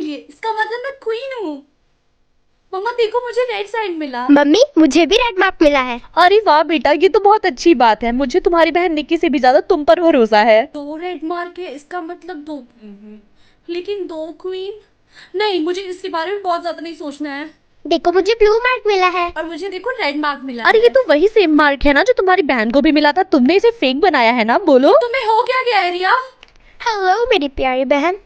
लिए, इसका मतलब मैं क्वीन हूँ। मम्मा देखो मुझे रेड साइड मिला। मम्मी मुझे भी रेड मार्क मिला है। अरे वाह बेटा, ये तो बहुत अच्छी बात है। मुझे तुम्हारी बहन निक्की से भी ज्यादा तुम पर भरोसा है। 2 रेड मार्क है, इसका मतलब 2 लेकिन 2 क्वीन नहीं, मुझे इसके बारे में बहुत ज्यादा नहीं सोचना है। देखो मुझे ब्लू मार्क मिला है। और मुझे देखो रेड मार्क मिला अरे है। ये तो वही सेम मार्क है ना जो तुम्हारी बहन को भी मिला था। तुमने इसे फेक बनाया है ना, बोलो। तुम्हें हो क्या गया है रिया? हेलो मेरी प्यारी बहन।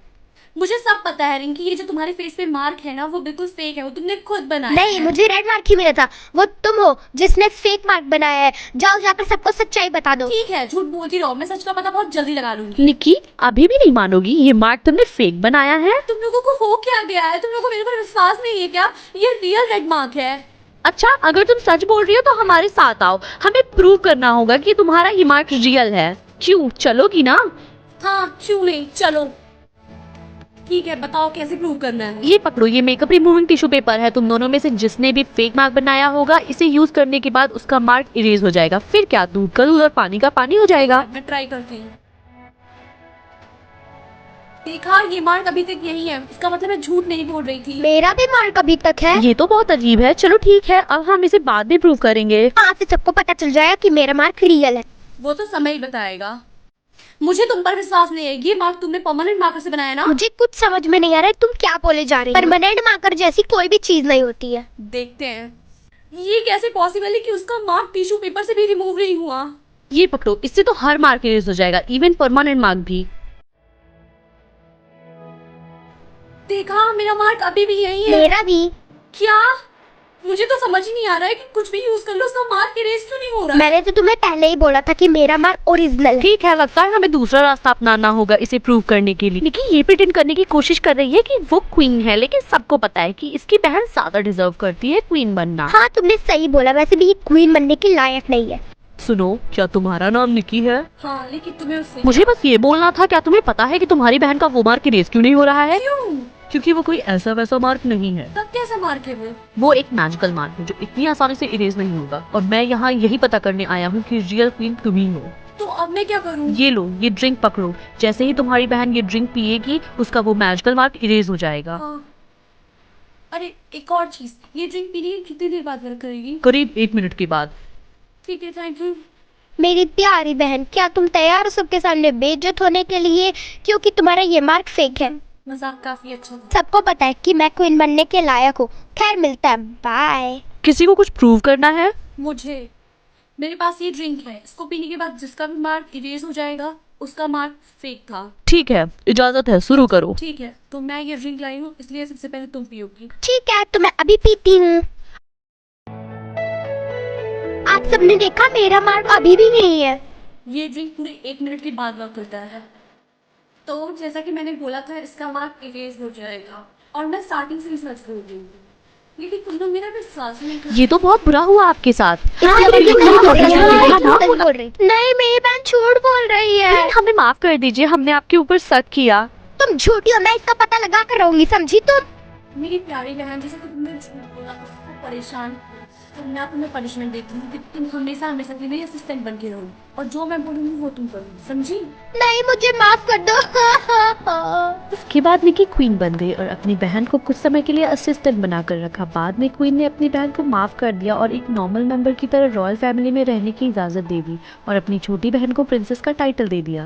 मुझे सब पता है रिंकी, ये जो तुम्हारे फेस पे मार्क है ना वो बिल्कुल फेक है, वो तुमने खुद बनाया नहीं, है। मुझे रेड मार्क ही मिला था। वो तुम हो जिसने फेक मार्क बनाया है। जाओ जाकर सबको सच्चाई बता दो। ठीक है, झूठ बोलती रहो, मैं सच का पता बहुत जल्दी लगा लूंगी। निक्की अभी भी नहीं मानोगी, ये मार्क तुमने फेक बनाया है। तुम लोगों को हो क्या गया है? तुम लोगों को मेरे पर विश्वास नहीं है क्या? ये रियल रेड मार्क है। अच्छा, अगर तुम सच बोल रही हो तो हमारे साथ आओ। हमें प्रूव करना होगा कि तुम्हारा ये मार्क रियल है। क्यों, चलोगी ना? हाँ क्यों नहीं, चलो। ठीक है, बताओ कैसे प्रूव करना है। ये पकड़ो, ये मेकअप रिमूविंग टिश्यू पेपर है। तुम दोनों में से जिसने भी फेक मार्क बनाया होगा, इसे यूज करने के बाद उसका मार्क इरेज हो जाएगा। फिर क्या, दूध का दूध और पानी का पानी हो जाएगा। मैं ट्राई करती हूँ। देखा, ये मार्क अभी तक यही है, इसका मतलब मैं झूठ नहीं बोल रही थी। मेरा भी मार्क अभी तक है। ये तो बहुत अजीब है। चलो ठीक है, अब हम इसे बाद में प्रूव करेंगे। आज से सबको पता चल जाएगा कि मेरा मार्क रियल है। वो तो समय ही बताएगा। मुझे तुम पर विश्वास नहीं है। ये मार्क तुमने परमानेंट मार्कर से बनाया ना? मुझे कुछ समझ में नहीं आ रहा है, तुम क्या बोले जा रही हो। परमानेंट मार्कर जैसी कोई भी चीज नहीं होती है। देखते हैं ये कैसे पॉसिबल है कि उसका मार्क टिश्यू पेपर से भी रिमूव नहीं हुआ। ये पकड़ो, इससे तो हर मार्क इरेज हो जाएगा, इवन परमानेंट मार्क भी। देखा, मेरा मार्क अभी भी यही है। मेरा भी। क्या? मुझे तो समझ ही नहीं आ रहा है कि कुछ भी यूज कर लो उसका मार्क इरेज क्यों नहीं हो रहा है। मैंने तो तुम्हें पहले ही बोला था कि मेरा मार्क ओरिजिनल है। ठीक है, लगता है हमें दूसरा रास्ता अपनाना होगा इसे प्रूव करने के लिए। निकी ये प्रिटेंड करने की कोशिश कर रही है कि वो क्वीन है, लेकिन सबको पता है कि इसकी बहन ज्यादा डिजर्व करती है क्वीन बनना। हाँ तुमने सही बोला, वैसे भी ये क्वीन बनने की लायक नहीं है। सुनो, क्या तुम्हारा नाम निकी है? हाँ, लेकिन तुम्हें उससे मुझे बस ये बोलना था, क्या तुम्हें पता है कि तुम्हारी बहन का वो मार्क इरेज क्यों नहीं हो रहा है? क्यों? क्योंकि वो कोई ऐसा वैसा मार्क नहीं है। तब कैसा मार्क है वो? वो एक मैजिकल मार्क है जो इतनी आसानी से इरेज नहीं होगा। और मैं यहाँ यही पता करने आया हूँ कि रियल क्वीन तुम ही हो। तो अब मैं क्या करूँ? ये लो, ये ड्रिंक पकड़ो। जैसे ही तुम्हारी बहन ये ड्रिंक पिएगी, उसका वो मैजिकल मार्क इरेज हो जाएगा। हाँ। अरे एक और चीज, ये ड्रिंक पीने की कितनी देर बाद वर्क करेगी? करीब 1 मिनट के बाद। ठीक है, थैंक यू। मेरी प्यारी बहन, क्या तुम तैयार हो सबके सामने बेइज्जत होने के लिए, क्योंकि तुम्हारा ये मार्क फेक है। मजाक काफी अच्छा था। सबको पता है कि मैं क्वीन बनने के लायक हूँ। खैर मिलता है, बाय। किसी को कुछ प्रूव करना है? मुझे, मेरे पास ये ड्रिंक है, इसको पीने के बाद जिसका भी मार्क इरेज हो जाएगा उसका मार्क फेक था। ठीक है, इजाजत है, शुरू करो। ठीक है, तो मैं ये ड्रिंक लाई हूँ, इसलिए सबसे पहले तुम पियोगी। ठीक है, तो मैं अभी पीती हूँ। आप सबने देखा मेरा मार्क अभी भी नहीं है। ये ड्रिंक पूरे 1 मिनट के बाद वर्क करता है। तो जैसा कि मैंने बोला था, इसका मार्क इरेज हो जाएगा और मैं स्टार्टिंग से ही सच बोल रही हूँ, लेकिन तुम लोग मेरा विश्वास नहीं कर। ये तो बहुत बुरा हुआ आपके साथ। नहीं, मेरी बहन झूठ बोल रही है। हमें माफ कर दीजिए, हमने आपके ऊपर शक किया। तुम झूठी हो, मैं इसका पता लगा कर रहूंगी, समझी तुम। मेरी प्यारी बहन, जैसे कि तुमने झूठ बोला उसको परेशान, तो मैं तुम्हें पनिशमेंट देती हूँ कि तुम हमेशा हमेशा के लिए असिस्टेंट बन के रहो और जो मैं बोलूँगी वो तुम करो, समझी? नहीं, मुझे माफ कर दो। उसके बाद निकी क्वीन बन गई और अपनी बहन को कुछ समय के लिए असिस्टेंट बनाकर रखा। बाद में क्वीन ने अपनी बहन को माफ कर दिया और एक नॉर्मल मेंबर की तरह रॉयल फैमिली में रहने की इजाजत दे दी और अपनी छोटी बहन को प्रिंसेस का टाइटल दे दिया।